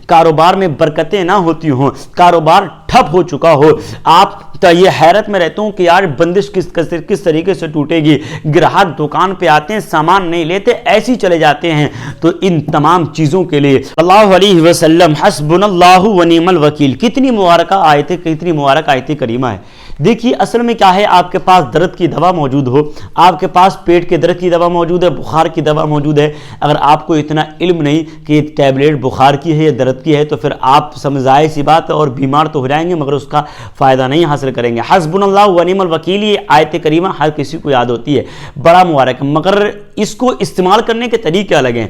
کاروبار میں برکتیں نہ ہوتی ہوں، کاروبار ٹھپ ہو چکا ہو، آپ یہ حیرت میں رہتے ہوں کہ یار بندش کس طریقے سے ٹوٹے گی، گراہک دکان پہ آتے ہیں سامان نہیں لیتے ایسے ہی چلے جاتے ہیں، تو ان تمام چیزوں کے لیے اللہ علیہ وسلم حسبنا اللہ و نعم الوکیل کتنی مبارک آیت کریمہ ہے۔ دیکھیے اصل میں کیا ہے، آپ کے پاس درد کی دوا موجود ہو، آپ کے پاس پیٹ کے درد کی دوا موجود ہے، بخار کی دوا موجود ہے، اگر آپ کو اتنا علم نہیں کہ ٹیبلیٹ بخار کی ہے یا درد کی ہے تو پھر آپ سمجھائے سی بات اور بیمار تو ہو جائیں گے مگر اس کا فائدہ نہیں حاصل کریں گے۔ حسبنا اللہ و نعم الوکیل یہ آیت کریمہ ہر کسی کو یاد ہوتی ہے، بڑا مبارک، مگر اس کو استعمال کرنے کے طریقے الگ ہیں۔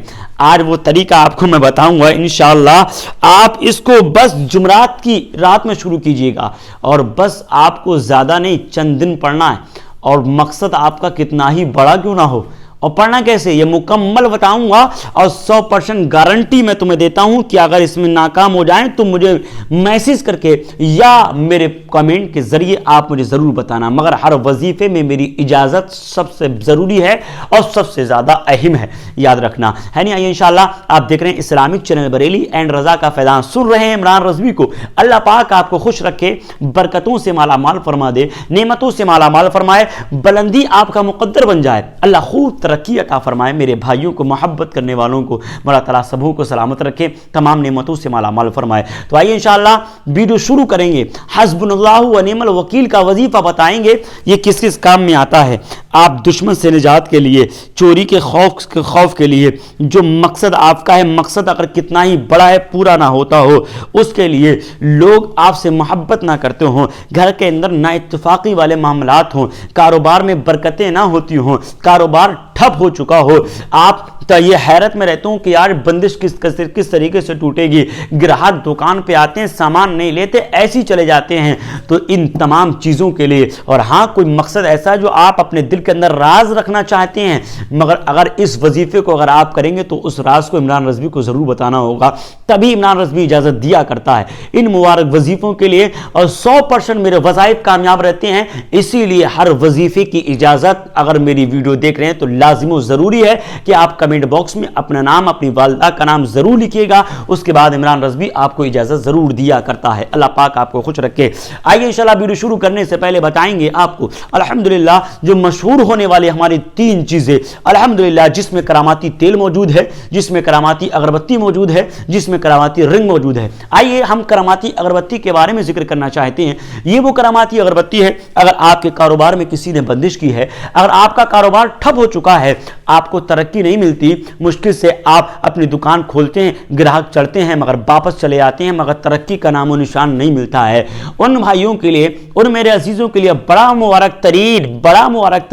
آج وہ طریقہ آپ کو میں بتاؤں گا انشاءاللہ، آپ اس کو بس جمعرات کی رات میں شروع کیجئے گا اور بس آپ کو زیادہ نہیں چند دن پڑھنا ہے، اور مقصد آپ کا کتنا ہی بڑا کیوں نہ ہو، اور پڑھنا کیسے یہ مکمل بتاؤں گا، اور 100% گارنٹی میں تمہیں دیتا ہوں کہ اگر اس میں ناکام ہو جائیں تو مجھے میسج کر کے یا میرے کمنٹ کے ذریعے آپ مجھے ضرور بتانا، مگر ہر وظیفے میں میری اجازت سب سے ضروری ہے اور سب سے زیادہ اہم ہے، یاد رکھنا ہے نہیں۔ آئیے انشاءاللہ آپ دیکھ رہے ہیں اسلامک چینل بریلی اینڈ رضا کا فیضان، سن رہے ہیں عمران رضوی کو، اللہ پاک آپ کو خوش رکھے، برکتوں سے مالا مال فرما دے، نعمتوں سے مالا مال فرمائے، بلندی آپ کا مقدر بن جائے، اللہ خوب ترقی عطا فرمائے، میرے بھائیوں کو محبت کرنے والوں کو مولا تعالیٰ سبوں کو سلامت رکھے، تمام نعمتوں سے مالا مال فرمائے۔ تو آئیے انشاءاللہ ویڈیو شروع کریں گے، حسبنا اللہ و نعم الوکیل کا وظیفہ بتائیں گے، یہ کس کس کام میں آتا ہے۔ آپ دشمن سے نجات کے لیے، چوری کے خوف کے لیے، جو مقصد آپ کا ہے، مقصد اگر کتنا ہی بڑا ہے پورا نہ ہوتا ہو، اس کے لیے لوگ آپ سے محبت نہ کرتے ہوں، گھر کے اندر نا اتفاقی والے معاملات ہوں، کاروبار میں برکتیں نہ ہوتی ہوں، کاروبار ٹھپ ہو چکا ہو، آپ یہ حیرت میں رہتے ہوں کہ یار بندش کس طریقے سے ٹوٹے گی، گراہک دکان پہ آتے ہیں سامان نہیں لیتے ایسے ہی چلے جاتے ہیں، تو ان تمام چیزوں کے لیے، اور ہاں کوئی مقصد ایسا جو آپ اپنے دل کے اندر راز رکھنا چاہتے ہیں، مگر اگر اس وظیفے کو اگر آپ کریں گے تو اس راز کو عمران رضوی کو ضرور بتانا ہوگا، تبھی عمران رضوی اجازت دیا کرتا ہے ان مبارک وظیفوں کے لیے، اور 100% میرے وظائف کامیاب رہتے ہیں، اسی لیے ہر وظیفے کی اجازت اگر میری ویڈیو دیکھ رہے ہیں تو لازم و ضروری ہے کہ آپ کمنٹ باکس میں اپنا نام، اپنی والدہ کا نام ضرور لکھیے گا، اس کے بعد عمران رضوی آپ کو اجازت ضرور دیا کرتا ہے۔ اللہ پاک آپ کو خوش رکھے۔ آئیے انشاءاللہ ویڈیو شروع کرنے سے پہلے بتائیں گے آپ کو الحمدللہ جو مشہور ہونے والے ہماری 3 چیزیں الحمدللہ، جس میں کراماتی تیل موجود ہے، جس میں کراماتی اگربتی موجود ہے، جس میں کراماتی رنگ موجود ہے۔ آئیے ہم کراماتی اگربتی کے بارے میں ذکر کرنا چاہتے ہیں۔ یہ وہ کراماتی اگربتی ہے، اگر آپ کے کاروبار میں کسی نے بندش کی ہے، اگر آپ کا کاروبار ٹھپ ہو چکا ہے، آپ کو ترقی نہیں ملتی، مشکل سے آپ اپنی دکان کھولتے ہیں، گراہک چڑھتے ہیں مگر واپس چلے آتے ہیں، مگر ترقی کا نام و نشان نہیں ملتا ہے، ان بھائیوں کے لیے، ان میرے عزیزوں کے لیے بڑا مبارک ترین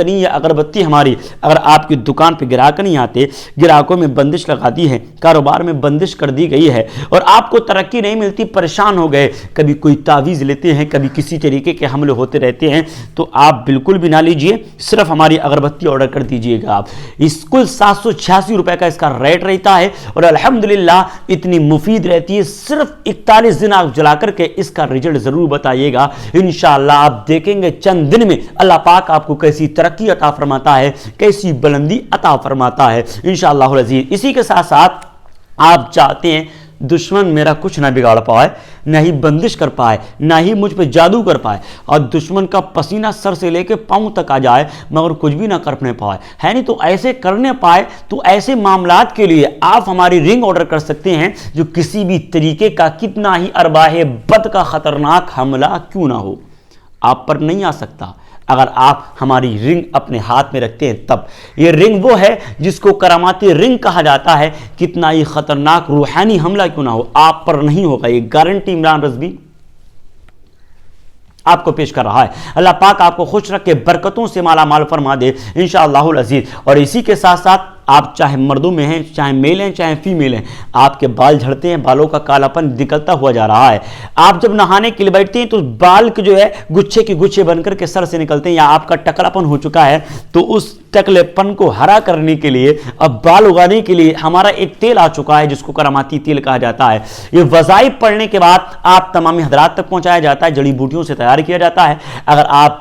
یہ اگربتی ہماری، اگر آپ کی دکان پہ گراہک نہیں آتے، گراہکوں میں بندش لگا دی ہے، کاروبار میں بندش کر دی گئی ہے اور آپ کو ترقی نہیں ملتی، پریشان ہو گئے، کبھی کوئی تعویذ لیتے ہیں، کبھی کسی طریقے کے حملے ہوتے رہتے ہیں، تو آپ بالکل بھی نہ لیجئے، صرف ہماری اگربتی آرڈر کر دیجئے گا آپ۔ اس کل 786 روپے کا اس کا ریٹ رہتا ہے اور الحمدللہ اتنی مفید رہتی ہے، صرف 41 دن آپ جلا کر کے اس کا رزلٹ ضرور بتائیے گا، انشاءاللہ آپ دیکھیں گے چند دن میں اللہ پاک آپ کو کیسی ترقی عطا فرماتا ہے، کیسی بلندی عطا فرماتا ہے انشاءاللہ العزیز۔ اسی کے ساتھ ساتھ آپ چاہتے ہیں دشمن میرا کچھ نہ بگاڑ پائے، نہ ہی بندش کر پائے، نہ ہی مجھ پہ جادو کر پائے، اور دشمن کا پسینہ سر سے لے کے پاؤں تک آ جائے مگر کچھ بھی نہ کرنے پائے، ہے نہیں تو ایسے کرنے پائے، تو ایسے معاملات کے لیے آپ ہماری رنگ آرڈر کر سکتے ہیں، جو کسی بھی طریقے کا کتنا ہی ارواح بد کا خطرناک حملہ کیوں نہ ہو آپ پر نہیں آ سکتا، اگر آپ ہماری رنگ اپنے ہاتھ میں رکھتے ہیں تب۔ یہ رنگ وہ ہے جس کو کراماتی رنگ کہا جاتا ہے، کتنا ہی خطرناک روحانی حملہ کیوں نہ ہو آپ پر نہیں ہوگا، یہ گارنٹی عمران رضوی آپ کو پیش کر رہا ہے۔ اللہ پاک آپ کو خوش رکھ کے برکتوں سے مالا مال فرما دے انشاءاللہ العزیز۔ اور اسی کے ساتھ ساتھ آپ چاہے مردوں میں ہیں، چاہے میل ہیں، چاہے فیمیل ہیں، آپ کے بال جھڑتے ہیں، بالوں کا کالاپن نکلتا ہوا جا رہا ہے، آپ جب نہانے کے لیے بیٹھتے ہیں تو بال کے جو ہے گچھے کے گچھے بن کر کے سر سے نکلتے ہیں، یا آپ کا ٹکلا پن ہو چکا ہے، تو اس ٹکلے پن کو ہرا کرنے کے لیے، اب بال اگانے کے لیے ہمارا ایک تیل آ چکا ہے جس کو کراماتی تیل کہا جاتا ہے۔ یہ وظائف پڑھنے کے بعد آپ تمام حضرات تک پہنچایا جاتا ہے، جڑی بوٹیوں سے تیار کیا جاتا ہے۔ اگر آپ